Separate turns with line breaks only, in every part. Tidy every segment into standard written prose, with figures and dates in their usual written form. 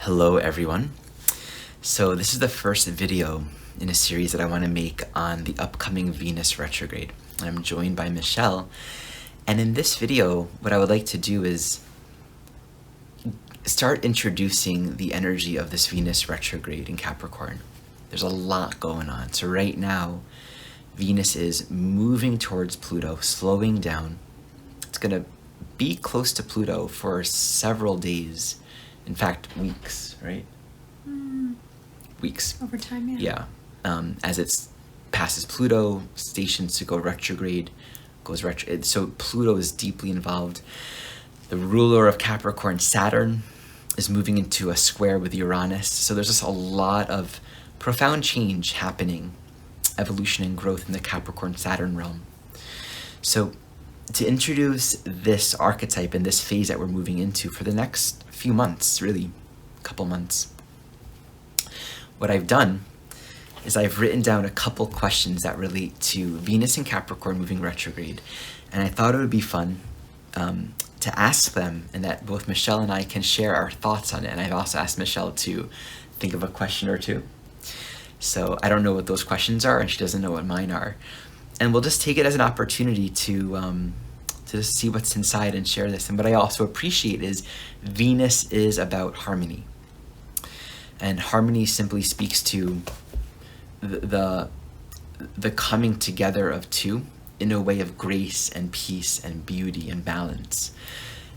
Hello everyone. So this is the first video in a series that I want to make on the upcoming Venus retrograde. I'm joined by Michelle, and in this video what I would like to do is start introducing the energy of this Venus retrograde in Capricorn. There's a lot going on. So right now Venus is moving towards Pluto, slowing down. It's going to be close to Pluto for several days. In fact, weeks, right? Weeks.
Over time,
yeah. As it passes Pluto, stations to go retrograde, so Pluto is deeply involved. The ruler of Capricorn, Saturn, is moving into a square with Uranus. So there's just a lot of profound change happening, evolution and growth in the Capricorn-Saturn realm. So to introduce this archetype and this phase that we're moving into for the next few months, really, a couple months, what I've done is I've written down a couple questions that relate to Venus and Capricorn moving retrograde, and I thought it would be fun to ask them, and that both Michelle and I can share our thoughts on it. And I've also asked Michelle to think of a question or two. So I don't know what those questions are, and she doesn't know what mine are. And we'll just take it as an opportunity to see what's inside and share this. And what I also appreciate is Venus is about harmony. And harmony simply speaks to the coming together of two in a way of grace and peace and beauty and balance.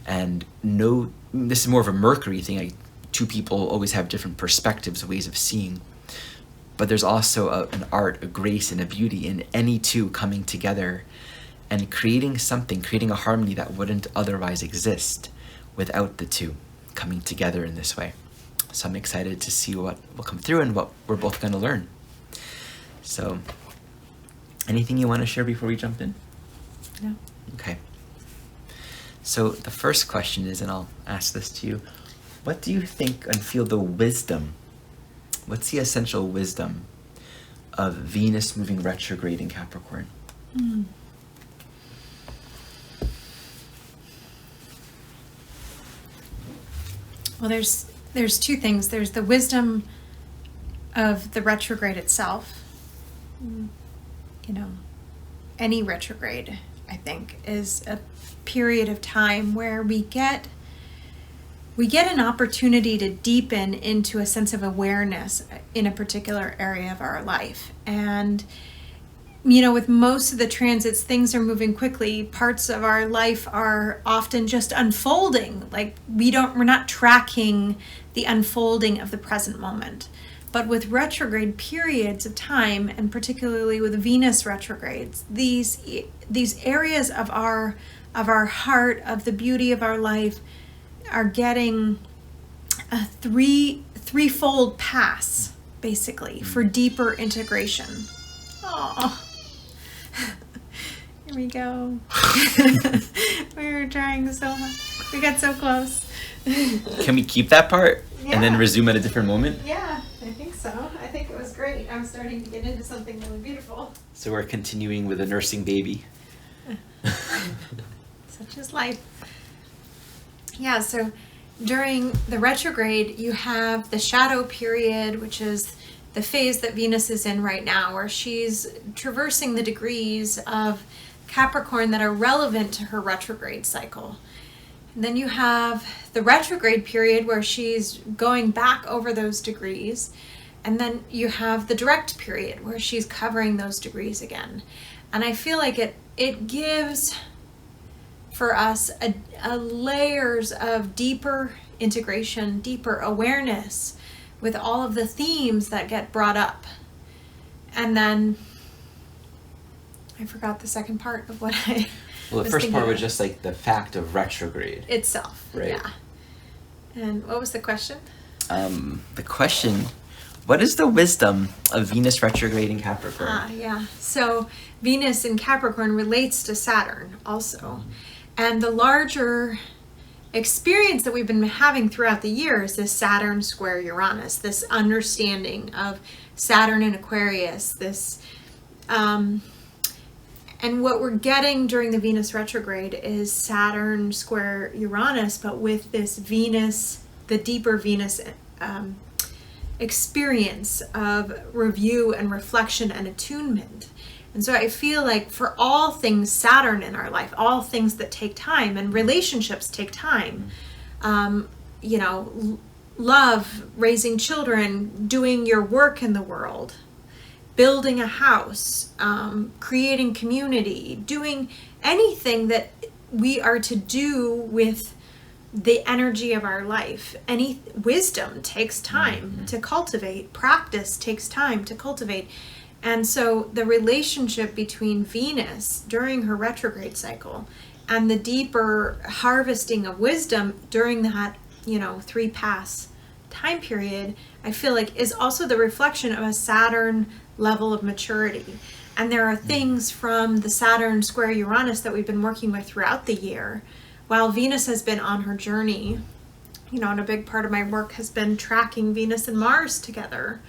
And this is more of a Mercury thing. Two people always have different perspectives, ways of seeing. But there's also an art, a grace, and a beauty in any two coming together and creating a harmony that wouldn't otherwise exist without the two coming together in this way. So I'm excited to see what will come through and what we're both going to learn. So, anything you want to share before we jump in?
No.
Okay. So the first question is, and I'll ask this to you, what do you think and feel the wisdom? What's the essential wisdom of Venus moving retrograde in Capricorn?
Well, there's two things. There's the wisdom of the retrograde itself. You know, any retrograde, I think, is a period of time where we get an opportunity to deepen into a sense of awareness in a particular area of our life. And, you know, with most of the transits, things are moving quickly. Parts of our life are often just unfolding. Like we're not tracking the unfolding of the present moment. But with retrograde periods of time, and particularly with Venus retrogrades, these areas of our heart, of the beauty of our life, are getting a threefold pass, basically, for deeper integration. Oh, here we go. We were trying so much. We got so close.
Can we keep that part
Yeah.
and then resume at a different moment?
Yeah, I think so. I think it was great. I'm starting to get into something really beautiful.
So we're continuing with a nursing baby.
Such is life. Yeah, so during the retrograde, you have the shadow period, which is the phase that Venus is in right now, where she's traversing the degrees of Capricorn that are relevant to her retrograde cycle. And then you have the retrograde period where she's going back over those degrees. And then you have the direct period where she's covering those degrees again. And I feel like it gives for us a layers of deeper integration, deeper awareness with all of the themes that get brought up. And then I forgot the second part of what I
Well, the first part was just like the fact of retrograde
itself.
Right.
Yeah. And what was the question?
The question, what is the wisdom of Venus retrograde in Capricorn?
Yeah. So Venus in Capricorn relates to Saturn also. And the larger experience that we've been having throughout the year is this Saturn square Uranus, this understanding of Saturn in Aquarius, this and what we're getting during the Venus retrograde is Saturn square Uranus, but with this Venus, the deeper Venus experience of review and reflection and attunement. And so I feel like for all things Saturn in our life, all things that take time, and relationships take time, love, raising children, doing your work in the world, building a house, creating community, doing anything that we are to do with the energy of our life. Any wisdom takes time to cultivate. Practice takes time to cultivate. And so the relationship between Venus during her retrograde cycle and the deeper harvesting of wisdom during that, 3 pass time period, I feel like is also the reflection of a Saturn level of maturity. And there are things from the Saturn square Uranus that we've been working with throughout the year, while Venus has been on her journey. And a big part of my work has been tracking Venus and Mars together.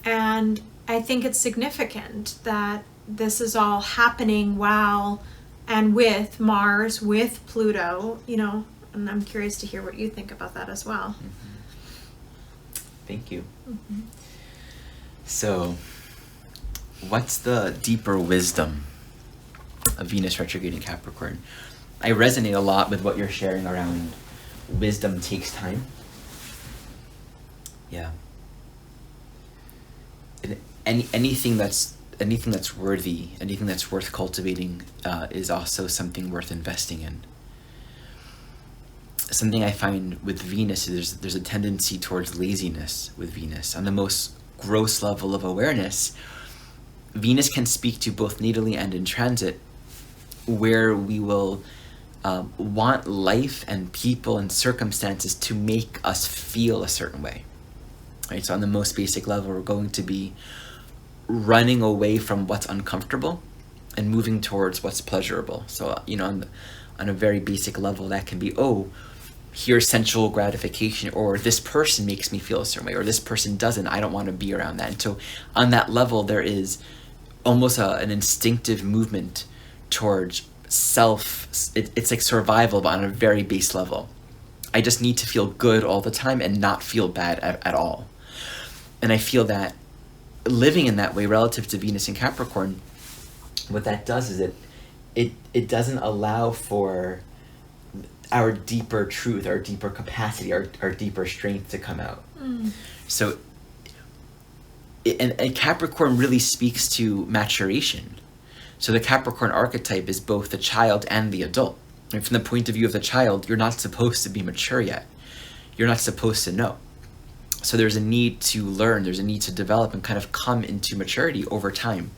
And I think it's significant that this is all happening while and with Mars, with Pluto, and I'm curious to hear what you think about that as well.
Thank you. So, what's the deeper wisdom of Venus retrograde in Capricorn? I resonate a lot with what you're sharing around wisdom takes time. Yeah. And anything that's worthy, anything that's worth cultivating, is also something worth investing in. Something I find with Venus is there's a tendency towards laziness with Venus. On the most gross level of awareness, Venus can speak to both natally and in transit, where we will want life and people and circumstances to make us feel a certain way. Right? So on the most basic level, we're going to be running away from what's uncomfortable and moving towards what's pleasurable. So, on a very basic level, that can be, here's sensual gratification, or this person makes me feel a certain way, or this person doesn't, I don't want to be around that. And so on that level, there is almost an instinctive movement towards self. It's like survival, but on a very base level. I just need to feel good all the time and not feel bad at all. And I feel that living in that way relative to Venus and Capricorn, what that does is it doesn't allow for our deeper truth, our deeper capacity, our deeper strength to come out. So, and Capricorn really speaks to maturation. So the Capricorn archetype is both the child and the adult. And from the point of view of the child, you're not supposed to be mature yet. You're not supposed to know. So there's a need to learn, there's a need to develop and kind of come into maturity over time.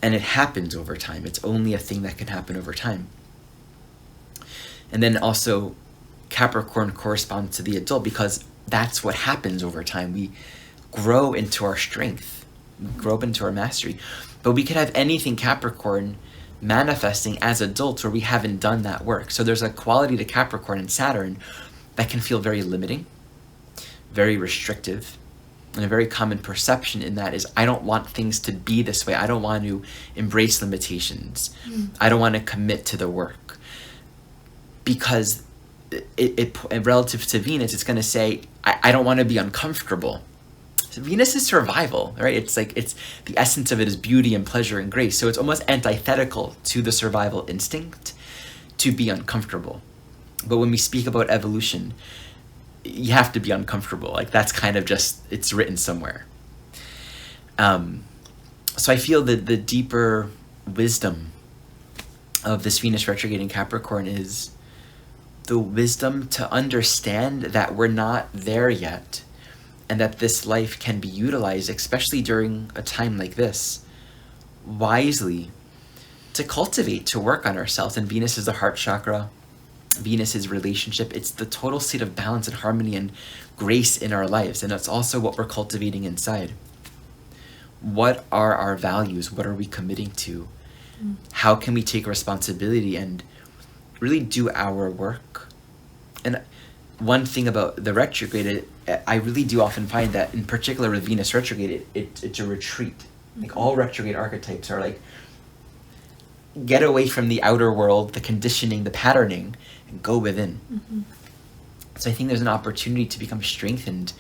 And it happens over time. It's only a thing that can happen over time. And then also Capricorn corresponds to the adult because that's what happens over time. We grow into our strength, we grow up into our mastery. But we could have anything Capricorn manifesting as adults where we haven't done that work. So there's a quality to Capricorn and Saturn that can feel very limiting, very restrictive, and a very common perception in that is, I don't want things to be this way. I don't want to embrace limitations. I don't want to commit to the work. Because it relative to Venus, it's going to say, I don't want to be uncomfortable. So Venus is survival, right? It's the essence of it is beauty and pleasure and grace. So it's almost antithetical to the survival instinct to be uncomfortable. But when we speak about evolution, you have to be uncomfortable. Like that's kind of just, it's written somewhere. So I feel that the deeper wisdom of this Venus retrograde in Capricorn is the wisdom to understand that we're not there yet and that this life can be utilized, especially during a time like this, wisely to cultivate, to work on ourselves. And Venus is the heart chakra. Venus is relationship. It's the total state of balance and harmony and grace in our lives. And that's also what we're cultivating inside. What are our values? What are we committing to? How can we take responsibility and really do our work? And one thing about the retrograde, I really do often find that in particular with Venus retrograde, it's a retreat. Like all retrograde archetypes are like, get away from the outer world, the conditioning, the patterning, and go within. So I think there's an opportunity to become strengthened,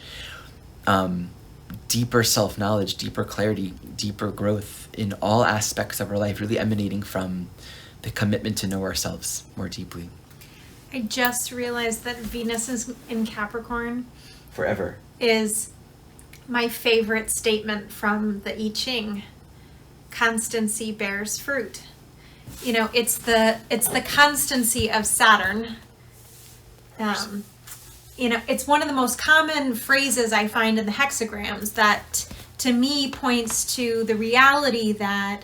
deeper self-knowledge, deeper clarity, deeper growth in all aspects of our life, really emanating from the commitment to know ourselves more deeply.
I just realized that Venus is in Capricorn
Forever.
is my favorite statement from the I Ching. Constancy bears fruit. You know, it's the constancy of Saturn. You know, it's one of the most common phrases I find in the hexagrams that to me points to the reality that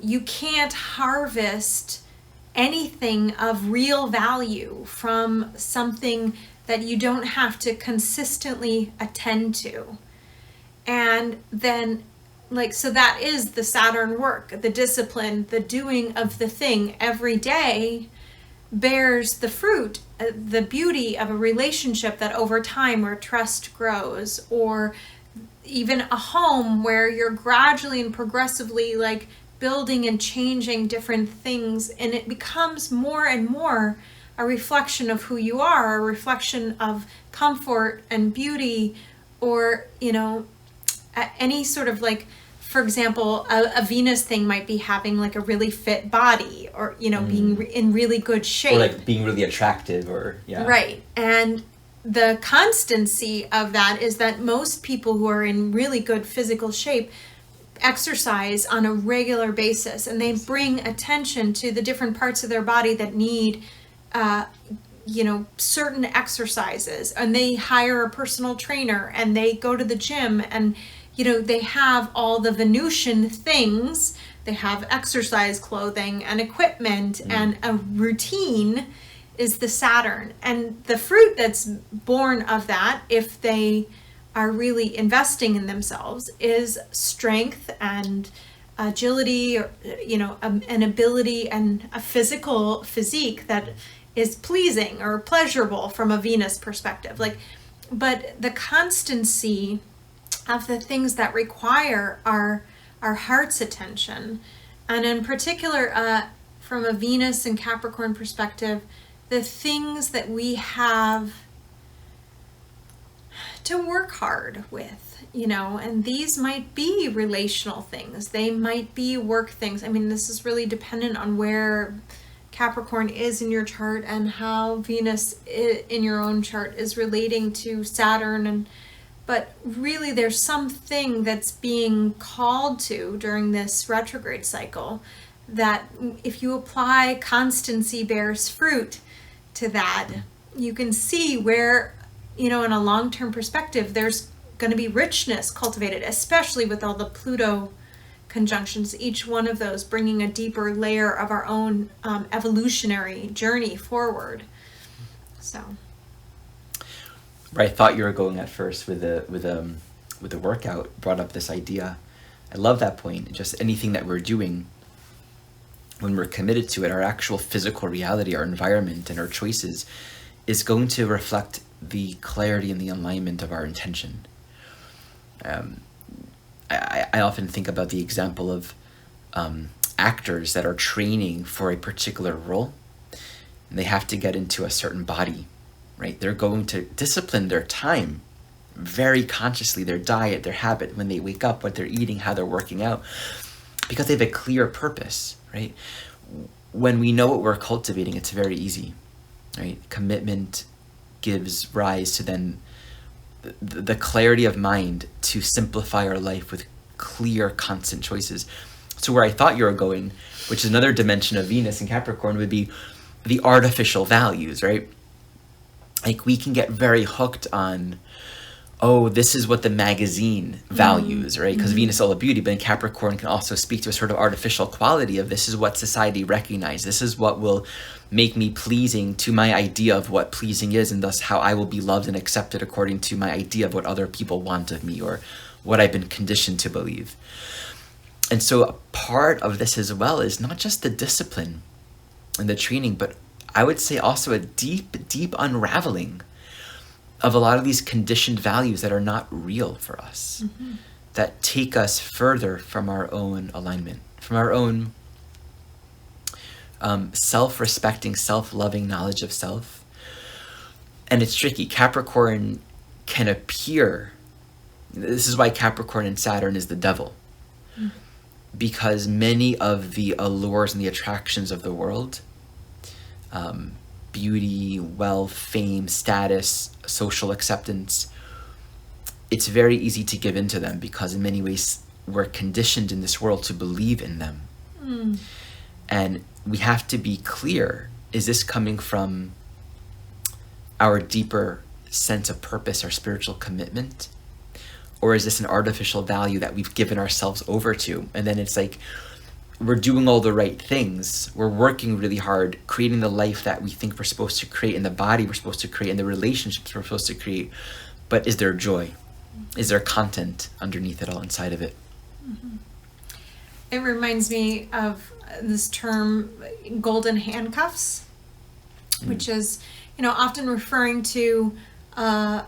you can't harvest anything of real value from something that you don't have to consistently attend to. And then, like, so that is the Saturn work, the discipline, the doing of the thing every day bears the fruit, the beauty of a relationship that over time where trust grows, or even a home where you're gradually and progressively like building and changing different things, and it becomes more and more a reflection of who you are, a reflection of comfort and beauty, or, you know, any sort of like, for example, a Venus thing might be having like a really fit body, or, you know, being in really good shape.
Or like being really attractive, or, yeah.
Right. And the constancy of that is that most people who are in really good physical shape exercise on a regular basis, and they bring attention to the different parts of their body that need, you know, certain exercises, and they hire a personal trainer, and they go to the gym, and, you know, they have all the Venusian things. They have exercise clothing and equipment, and a routine is the Saturn. And the fruit that's born of that, if they are really investing in themselves, is strength and agility, or, you know, an ability and a physique that is pleasing or pleasurable from a Venus perspective. Like, but the constancy of the things that require our heart's attention, and in particular, from a Venus and Capricorn perspective, the things that we have to work hard with, you know, and these might be relational things, they might be work things. I mean, this is really dependent on where Capricorn is in your chart and how Venus in your own chart is relating to Saturn, but really there's something that's being called to during this retrograde cycle that if you apply constancy bears fruit to that, you can see where, you know, in a long-term perspective, there's going to be richness cultivated, especially with all the Pluto conjunctions, each one of those bringing a deeper layer of our own evolutionary journey forward. So.
Where I thought you were going at first with the workout brought up this idea. I love that point. Just anything that we're doing, when we're committed to it, our actual physical reality, our environment, and our choices is going to reflect the clarity and the alignment of our intention. I often think about the example of actors that are training for a particular role, and they have to get into a certain body, right? They're going to discipline their time very consciously, their diet, their habit, when they wake up, what they're eating, how they're working out, because they have a clear purpose, right? When we know what we're cultivating, it's very easy, right? Commitment gives rise to then the clarity of mind to simplify our life with clear, constant choices. So where I thought you were going, which is another dimension of Venus and Capricorn, would be the artificial values, right? Like, we can get very hooked on, oh, this is what the magazine values, right? Because Venus is all the beauty, but in Capricorn can also speak to a sort of artificial quality of this is what society recognizes. This is what will make me pleasing to my idea of what pleasing is, and thus how I will be loved and accepted according to my idea of what other people want of me, or what I've been conditioned to believe. And so a part of this as well is not just the discipline and the training, but I would say also a deep, deep unraveling of a lot of these conditioned values that are not real for us, that take us further from our own alignment, from our own self-respecting, self-loving knowledge of self, And it's tricky. Capricorn can appear, this is why Capricorn and Saturn is the devil. Because many of the allures and the attractions of the world, beauty, wealth, fame, status, social acceptance, it's very easy to give in to them because in many ways we're conditioned in this world to believe in them. And we have to be clear, is this coming from our deeper sense of purpose, our spiritual commitment? Or is this an artificial value that we've given ourselves over to? And then it's like, we're doing all the right things. We're working really hard, creating the life that we think we're supposed to create, and the body we're supposed to create, and the relationships we're supposed to create. But is there joy? Is there content underneath it all, inside of it?
It reminds me of this term, golden handcuffs, which is, often referring to a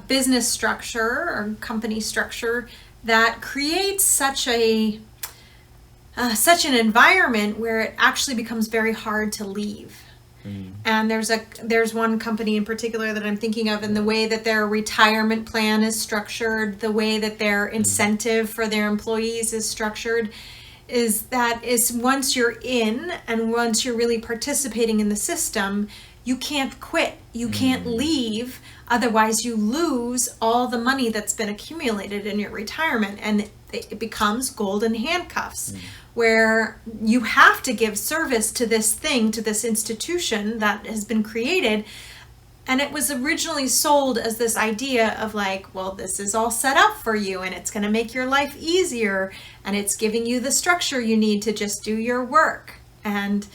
business structure or company structure that creates such an environment where it actually becomes very hard to leave. And there's one company in particular that I'm thinking of, and the way that their retirement plan is structured, the way that their incentive for their employees is structured, is once you're in and once you're really participating in the system, you can't quit, you can't leave, otherwise you lose all the money that's been accumulated in your retirement, and it becomes golden handcuffs. Where you have to give service to this thing, to this institution that has been created. And it was originally sold as this idea of like, well, this is all set up for you and it's going to make your life easier and it's giving you the structure you need to just do your work. And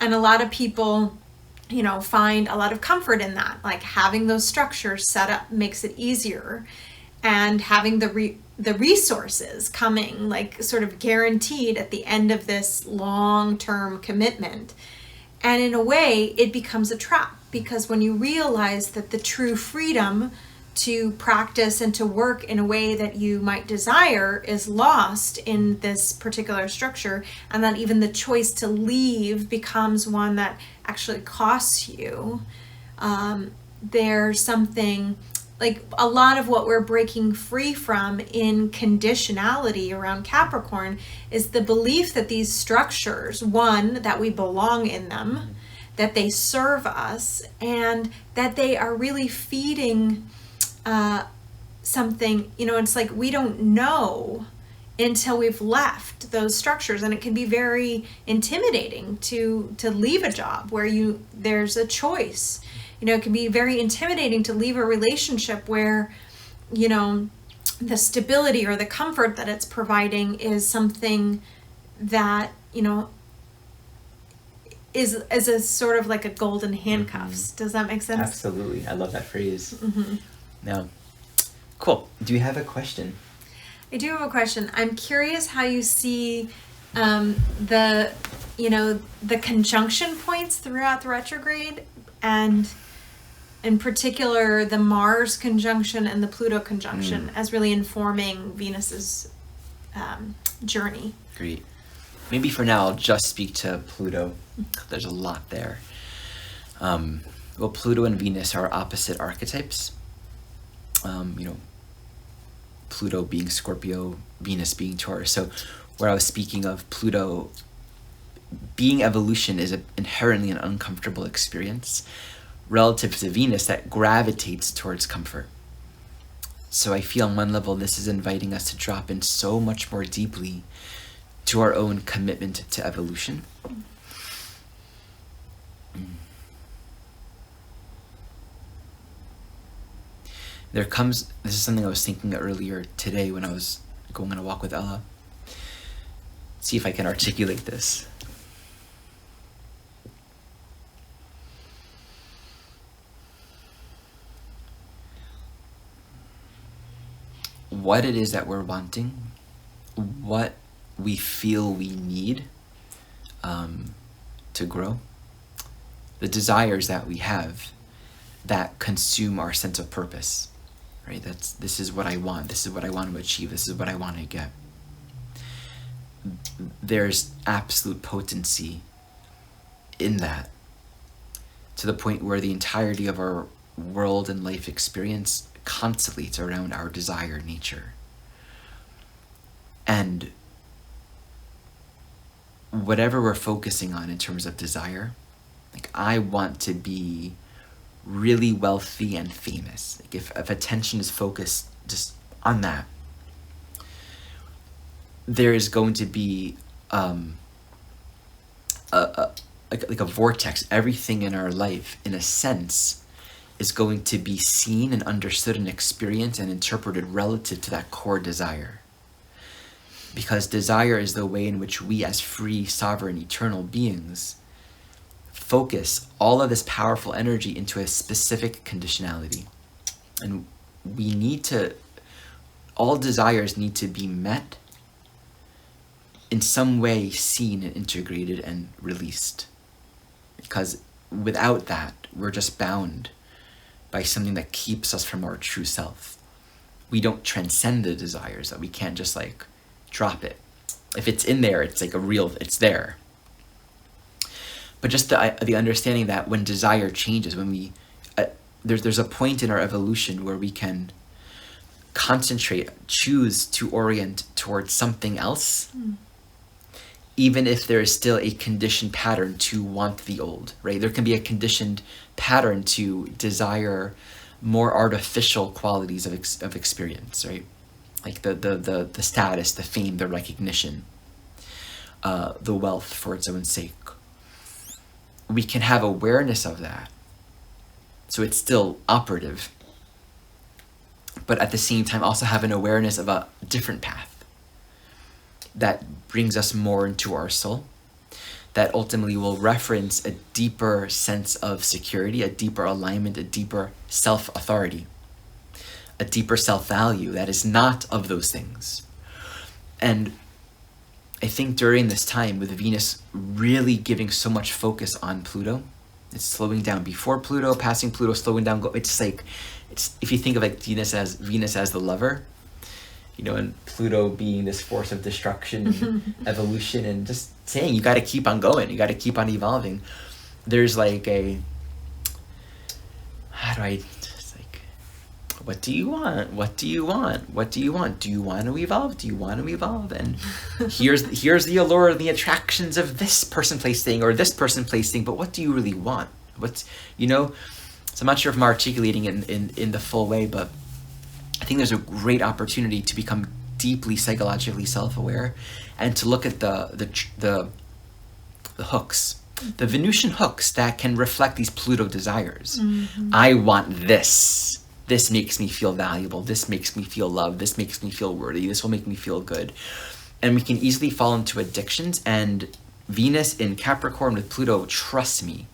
a lot of people, find a lot of comfort in that. Like having those structures set up makes it easier, and having the resources coming, like sort of guaranteed at the end of this long-term commitment. And in a way, it becomes a trap, because when you realize that the true freedom to practice and to work in a way that you might desire is lost in this particular structure, and that even the choice to leave becomes one that actually costs you, there's something like a lot of what we're breaking free from in conditionality around Capricorn is the belief that these structures, one, that we belong in them, that they serve us, and that they are really feeding something. It's like we don't know until we've left those structures, and it can be very intimidating to leave a job where there's a choice. It can be very intimidating to leave a relationship where, the stability or the comfort that it's providing is something that, is a sort of like a golden handcuffs. Does that make sense?
Absolutely. I love that phrase. Now, cool. Do you have a question?
I do have a question. I'm curious how you see the conjunction points throughout the retrograde, and in particular the Mars conjunction and the Pluto conjunction as really informing Venus's journey.
Great. Maybe for now I'll just speak to Pluto. There's a lot there. Well, Pluto and Venus are opposite archetypes. Pluto being Scorpio, Venus being Taurus. So where I was speaking of Pluto, being evolution is inherently an uncomfortable experience relative to Venus that gravitates towards comfort. So I feel on one level this is inviting us to drop in so much more deeply to our own commitment to evolution. This is something I was thinking earlier today when I was going on a walk with Ella. See if I can articulate this. What it is that we're wanting, what we feel we need to grow, the desires that we have that consume our sense of purpose, right? This is what I want, this is what I want to achieve, this is what I want to get. There's absolute potency in that, to the point where the entirety of our world and life experience constantly it's around our desire nature. And whatever we're focusing on in terms of desire, like I want to be really wealthy and famous. Like if attention is focused just on that, there is going to be like a vortex. Everything in our life, in a sense, is going to be seen and understood and experienced and interpreted relative to that core desire. Because desire is the way in which we, as free, sovereign, eternal beings, focus all of this powerful energy into a specific conditionality. And we need to, all desires need to be met, in some way seen and integrated and released. Because without that, we're just bound by something that keeps us from our true self. We don't transcend the desires, that we can't just like drop it. If it's in there, it's like it's there. But just the understanding that when desire changes, when we, there's a point in our evolution where we can concentrate, choose to orient towards something else, even if there is still a conditioned pattern to want the old, right? There can be a conditioned pattern to desire more artificial qualities of experience, right? Like the status, the fame, the recognition, the wealth for its own sake. We can have awareness of that, so it's still operative, but at the same time also have an awareness of a different path that brings us more into our soul, that ultimately will reference a deeper sense of security, a deeper alignment, a deeper self-authority, a deeper self-value that is not of those things. And I think during this time, with Venus really giving so much focus on Pluto, it's slowing down before Pluto, passing Pluto, slowing down. It's like, if you think of like Venus as the lover, you know, and Pluto being this force of destruction and evolution, and just saying you got to keep on going, you got to keep on evolving. There's like what do you want? What do you want? What do you want? Do you want to evolve? Do you want to evolve? And here's the allure and the attractions of this person, place, thing, or this person, place, thing. But what do you really want? What's, you know? So I'm not sure if I'm articulating it in the full way, but I think there's a great opportunity to become deeply psychologically self-aware and to look at the hooks, the Venusian hooks that can reflect these Pluto desires. Mm-hmm. I want this. This makes me feel valuable. This makes me feel loved. This makes me feel worthy. This will make me feel good. And we can easily fall into addictions. And Venus in Capricorn with Pluto, trust me,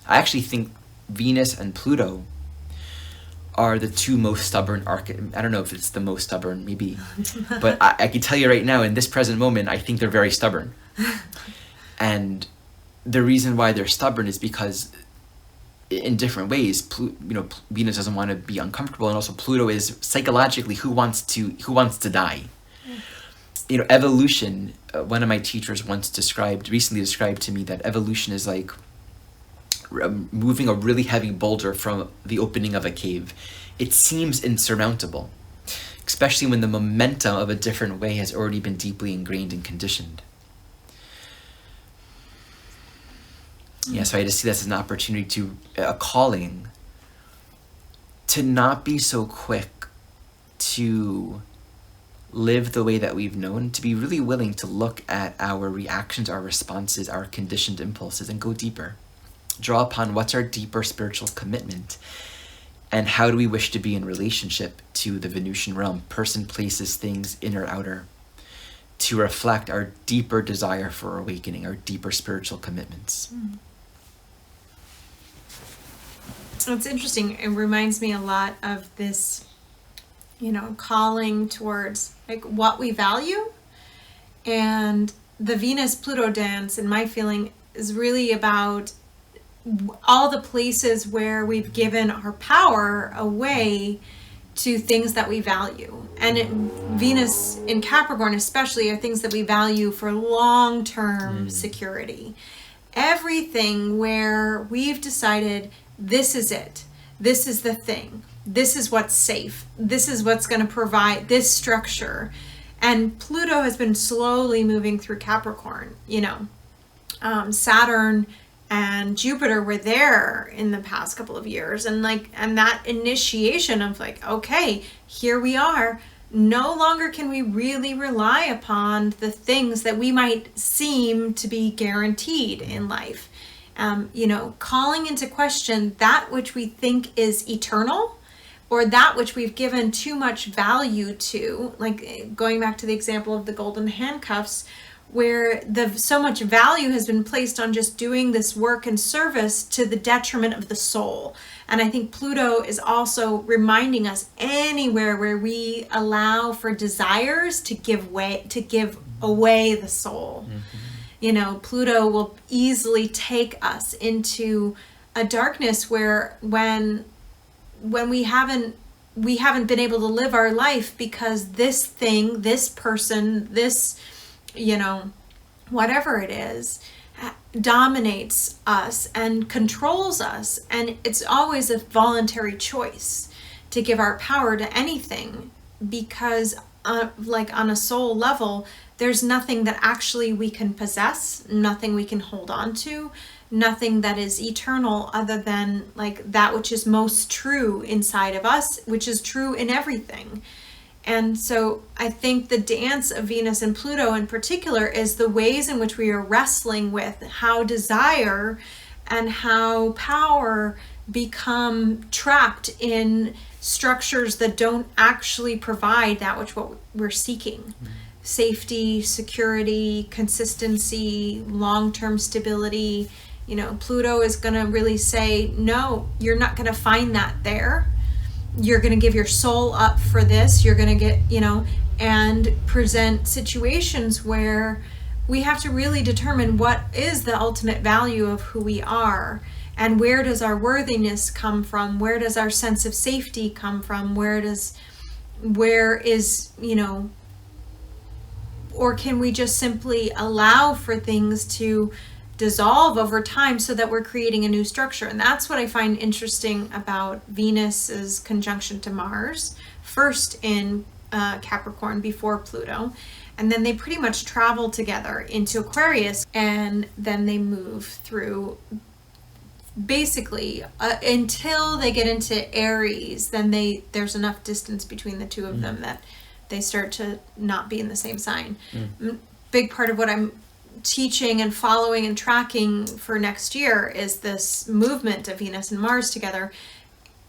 I actually think Venus and Pluto are the two most stubborn I don't know if it's the most stubborn, maybe. But I can tell you right now, in this present moment, I think they're very stubborn. And the reason why they're stubborn is because in different ways, Venus doesn't want to be uncomfortable, and also Pluto is psychologically who wants to die. You know, evolution. One of my teachers recently described to me that evolution is like moving a really heavy boulder from the opening of a cave. It seems insurmountable, especially when the momentum of a different way has already been deeply ingrained and conditioned. Yeah, so I just see this as an opportunity a calling to not be so quick to live the way that we've known, to be really willing to look at our reactions, our responses, our conditioned impulses, and go deeper. Draw upon what's our deeper spiritual commitment, and how do we wish to be in relationship to the Venusian realm, person, places, things, inner, outer, to reflect our deeper desire for awakening, our deeper spiritual commitments.
It's interesting. It reminds me a lot of this, calling towards like what we value. And the Venus-Pluto dance, in my feeling, is really about all the places where we've given our power away to things that we value. And Venus in Capricorn especially are things that we value for long-term security. Everything where we've decided this is it. this is the thing. This is what's safe. This is what's going to provide this structure. And Pluto has been slowly moving through Capricorn. Saturn and Jupiter were there in the past couple of years. And that initiation of okay, here we are. No longer can we really rely upon the things that we might seem to be guaranteed in life. Calling into question that which we think is eternal, or that which we've given too much value to, like going back to the example of the golden handcuffs, where so much value has been placed on just doing this work and service to the detriment of the soul. And I think Pluto is also reminding us, anywhere where we allow for desires to give away the soul. Pluto will easily take us into a darkness where when we haven't been able to live our life because this thing, this person, this, whatever it is, dominates us and controls us. And it's always a voluntary choice to give our power to anything, because on a soul level, there's nothing that actually we can possess, nothing we can hold on to, nothing that is eternal other than that which is most true inside of us, which is true in everything. And so I think the dance of Venus and Pluto in particular is the ways in which we are wrestling with how desire and how power become trapped in structures that don't actually provide that which what we're seeking. Safety, security, consistency, long-term stability. Pluto is going to really say, no, you're not going to find that there. You're going to give your soul up for this. You're going to get, and present situations where we have to really determine what is the ultimate value of who we are, and where does our worthiness come from? Where does our sense of safety come from? Where is, or can we just simply allow for things to dissolve over time so that we're creating a new structure? And that's what I find interesting about Venus's conjunction to Mars, first in Capricorn before Pluto, and then they pretty much travel together into Aquarius, and then they move through basically until they get into Aries. Then there's enough distance between the two of them that they start to not be in the same sign. Big part of what I'm teaching and following and tracking for next year is this movement of Venus and Mars together,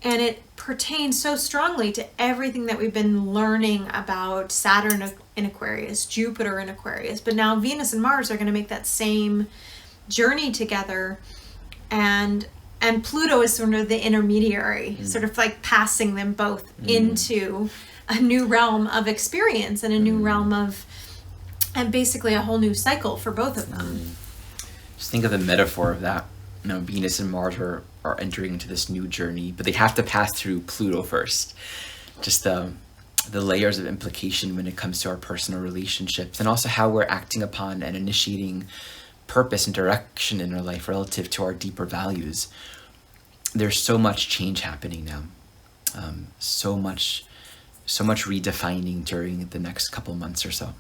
and it pertains so strongly to everything that we've been learning about Saturn in Aquarius, Jupiter in Aquarius, but now Venus and Mars are going to make that same journey together, and Pluto is sort of the intermediary, sort of passing them both into a new realm of experience and a new realm of, and basically a whole new cycle for both of them.
Just think of the metaphor of that. Venus and Mars are entering into this new journey, but they have to pass through Pluto first. Just the layers of implication when it comes to our personal relationships, and also how we're acting upon and initiating purpose and direction in our life relative to our deeper values. There's so much change happening now. So much redefining during the next couple months or so.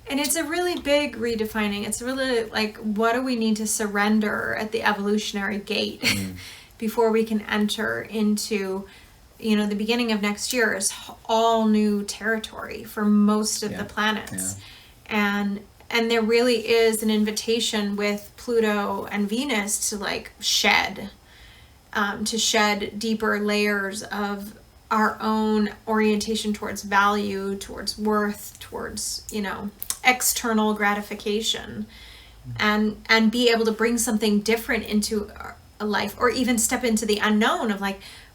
And it's a really big redefining. It's really what do we need to surrender at the evolutionary gate before we can enter into, the beginning of next year is all new territory for most of the planets. And there really is an invitation with Pluto and Venus to shed deeper layers of our own orientation towards value, towards worth, towards, external gratification, and be able to bring something different into a life, or even step into the unknown of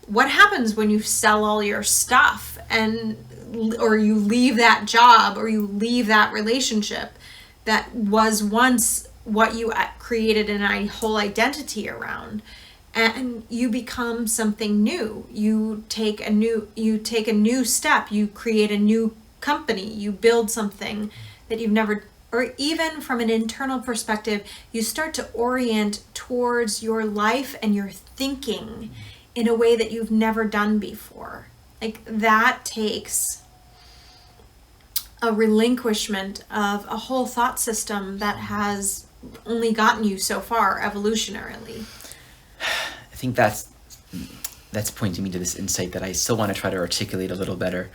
what happens when you sell all your stuff or you leave that job, or you leave that relationship that was once what you created a whole identity around. And you become something new. You take a new step. You create a new company. You build something that you've never, or even from an internal perspective, you start to orient towards your life and your thinking in a way that you've never done before. Like, that takes a relinquishment of a whole thought system that has only gotten you so far evolutionarily.
I think that's pointing me to this insight that I still want to try to articulate a little better.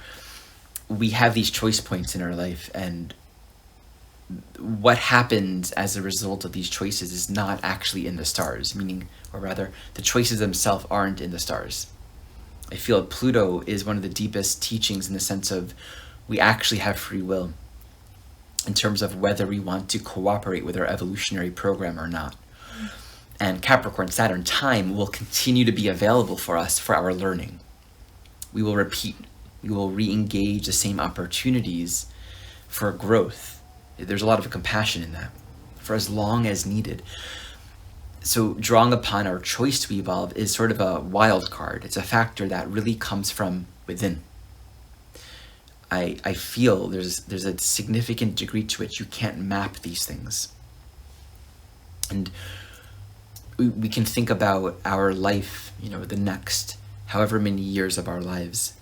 We have these choice points in our life, and what happens as a result of these choices is not actually in the stars, meaning, or rather, the choices themselves aren't in the stars. I feel Pluto is one of the deepest teachings in the sense of we actually have free will in terms of whether we want to cooperate with our evolutionary program or not. And Capricorn, Saturn, time will continue to be available for us for our learning. We will repeat. We will re-engage the same opportunities for growth. There's a lot of compassion in that, for as long as needed. So drawing upon our choice to evolve is sort of a wild card. It's a factor that really comes from within. I feel there's a significant degree to which you can't map these things. And we can think about our life, the next however many years of our lives,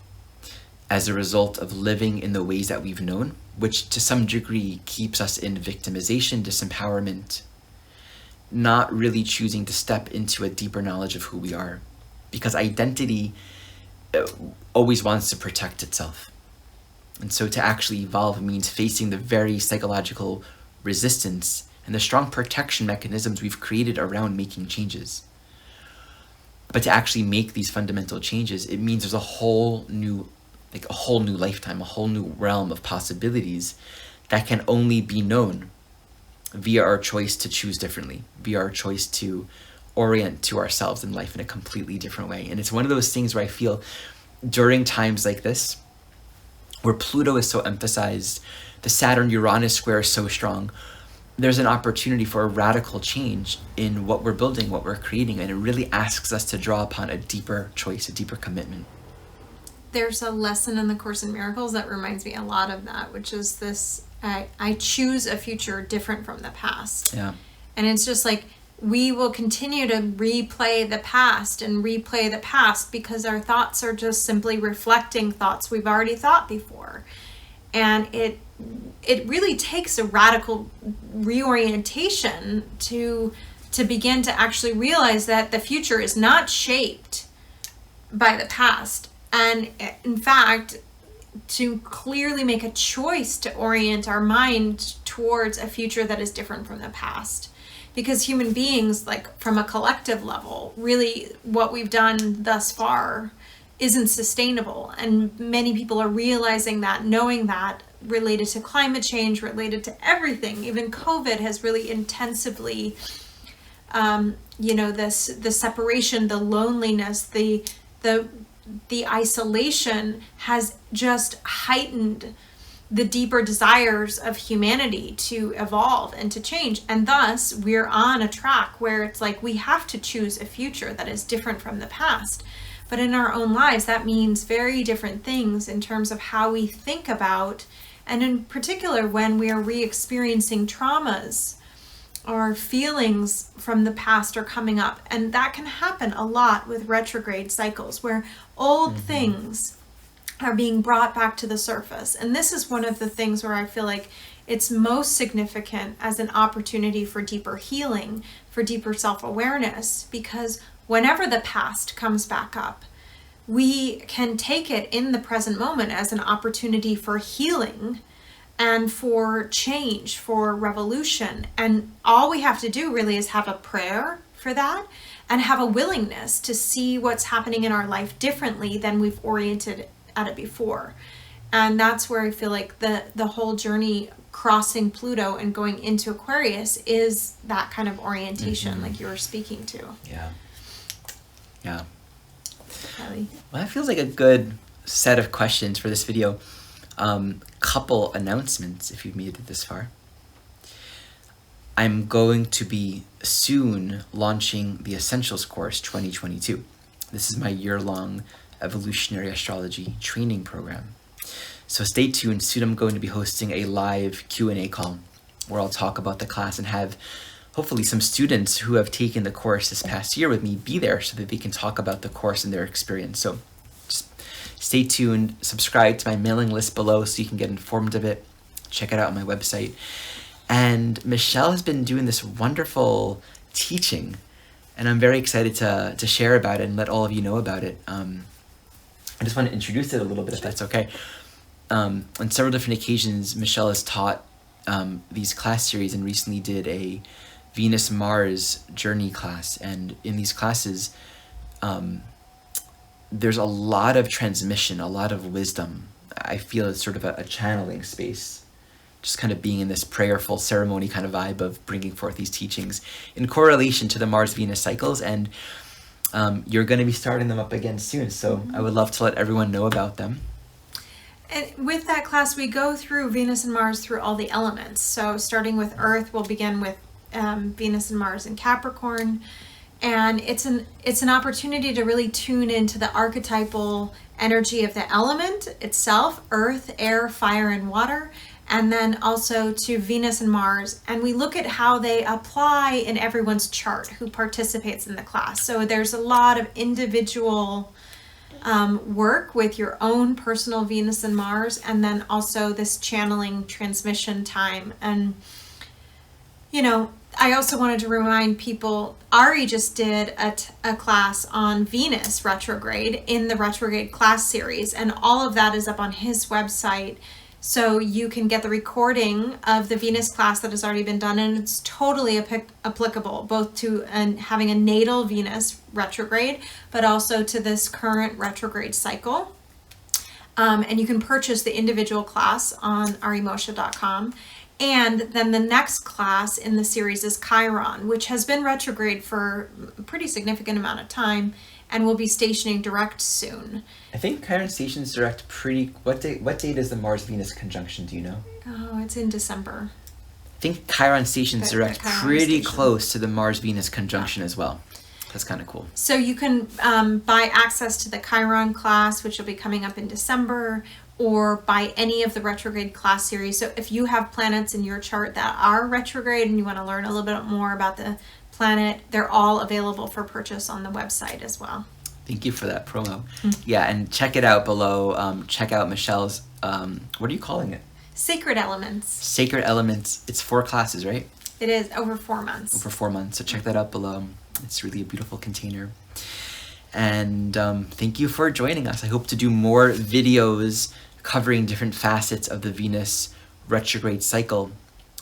as a result of living in the ways that we've known, which to some degree keeps us in victimization, disempowerment, not really choosing to step into a deeper knowledge of who we are. Because identity always wants to protect itself. And so to actually evolve means facing the very psychological resistance and the strong protection mechanisms we've created around making changes. But to actually make these fundamental changes, it means there's a whole new lifetime, a whole new realm of possibilities that can only be known via our choice to choose differently, via our choice to orient to ourselves in life in a completely different way. And it's one of those things where I feel during times like this, where Pluto is so emphasized, the Saturn-Uranus square is so strong, there's an opportunity for a radical change in what we're building, what we're creating, and it really asks us to draw upon a deeper choice, a deeper commitment.
There's a lesson in the Course in Miracles that reminds me a lot of that, which is this, I choose a future different from the past.
Yeah.
And it's just like, we will continue to replay the past because our thoughts are just simply reflecting thoughts we've already thought before. And it really takes a radical reorientation to begin to actually realize that the future is not shaped by the past. And in fact, to clearly make a choice to orient our mind towards a future that is different from the past. Because human beings, like from a collective level, really what we've done thus far isn't sustainable. And many people are realizing that, knowing that, related to climate change, related to everything. Even COVID has really intensively, the separation, the loneliness, the isolation has just heightened the deeper desires of humanity to evolve and to change. And thus we're on a track where it's like we have to choose a future that is different from the past. But in our own lives, that means very different things in terms of how we think about, and in particular when we are re-experiencing traumas or feelings from the past are coming up. And that can happen a lot with retrograde cycles where old things are being brought back to the surface. And this is one of the things where I feel like it's most significant as an opportunity for deeper healing, for deeper self-awareness, because whenever the past comes back up, we can take it in the present moment as an opportunity for healing and for change, for revolution. And all we have to do really is have a prayer for that and have a willingness to see what's happening in our life differently than we've oriented at it before. And that's where I feel like the whole journey crossing Pluto and going into Aquarius is that kind of orientation, like you were speaking to.
Yeah.
Kelly.
Well, that feels like a good set of questions for this video. Couple announcements if you've made it this far. I'm going to be soon launching the Essentials Course 2022. This is my year-long evolutionary astrology training program. So stay tuned. Soon I'm going to be hosting a live Q&A call where I'll talk about the class and have hopefully some students who have taken the course this past year with me be there so that they can talk about the course and their experience. So just stay tuned, subscribe to my mailing list below so you can get informed of it. Check it out on my website. And Michelle has been doing this wonderful teaching, and I'm very excited to share about it and let all of you know about it. I just want to introduce it a little bit, if that's okay. On several different occasions, Michelle has taught these class series and recently did a Venus-Mars journey class. And in these classes, there's a lot of transmission, a lot of wisdom. I feel it's sort of a channeling space, just kind of being in this prayerful ceremony kind of vibe of bringing forth these teachings in correlation to the Mars-Venus cycles. And you're going to be starting them up again soon. So I would love to let everyone know about them.
And with that class, we go through Venus and Mars through all the elements. So starting with Earth, we'll begin with Venus and Mars in Capricorn. And it's an opportunity to really tune into the archetypal energy of the element itself, earth, air, fire, and water, and then also to Venus and Mars. And we look at how they apply in everyone's chart who participates in the class. So there's a lot of individual work with your own personal Venus and Mars, and then also this channeling transmission time. And, you know, I also wanted to remind people, Ari just did a class on Venus retrograde in the Retrograde class series, and all of that is up on his website. So you can get the recording of the Venus class that has already been done, and it's totally applicable both to having a natal Venus retrograde, but also to this current retrograde cycle. And you can purchase the individual class on arimosha.com. And then the next class in the series is Chiron, which has been retrograde for a pretty significant amount of time and will be stationing direct soon.
I think Chiron stations direct what date is the Mars-Venus conjunction, do you know?
Oh, it's in December.
I think Chiron stations direct pretty close to the Mars-Venus conjunction as well. That's kind of cool.
So you can buy access to the Chiron class, which will be coming up in December, or buy any of the retrograde class series. So if you have planets in your chart that are retrograde and you want to learn a little bit more about the planet, they're all available for purchase on the website as well.
Thank you for that promo. Yeah, and check it out below. Check out Michelle's, what are you calling it?
Sacred Elements.
Sacred Elements. It's 4 classes, right?
It is over 4 months.
Over 4 months. So check that out below. It's really a beautiful container. And thank you for joining us. I hope to do more videos covering different facets of the Venus retrograde cycle.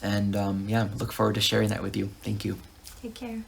And yeah, look forward to sharing that with you. Thank you.
Take care.